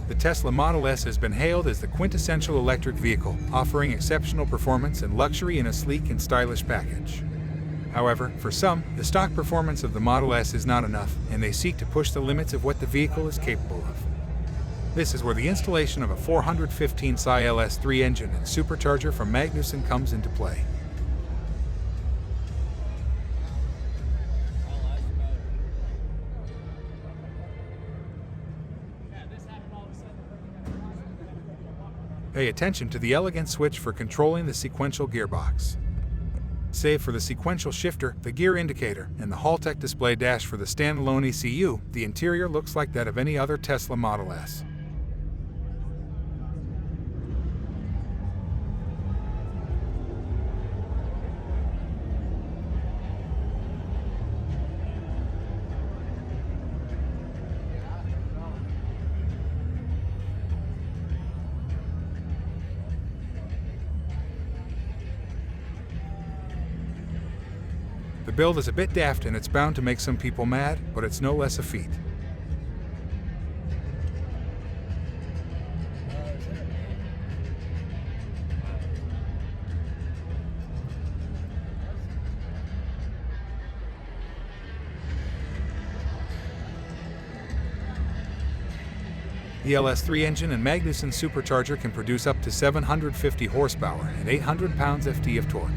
the Tesla Model S has been hailed as the quintessential electric vehicle, offering exceptional performance and luxury in a sleek and stylish package. However, for some, the stock performance of the Model S is not enough, and they seek to push the limits of what the vehicle is capable of. This is where the installation of a 415 SI LS3 engine and supercharger from Magnuson comes into play. Pay attention to the elegant switch for controlling the sequential gearbox. Save for the sequential shifter, the gear indicator, and the Haltech display dash for the standalone ECU, the interior looks like that of any other Tesla Model S. The build is a bit daft and it's bound to make some people mad, but it's no less a feat. The LS3 engine and Magnuson Supercharger can produce up to 750 horsepower and 800 pounds-ft of torque.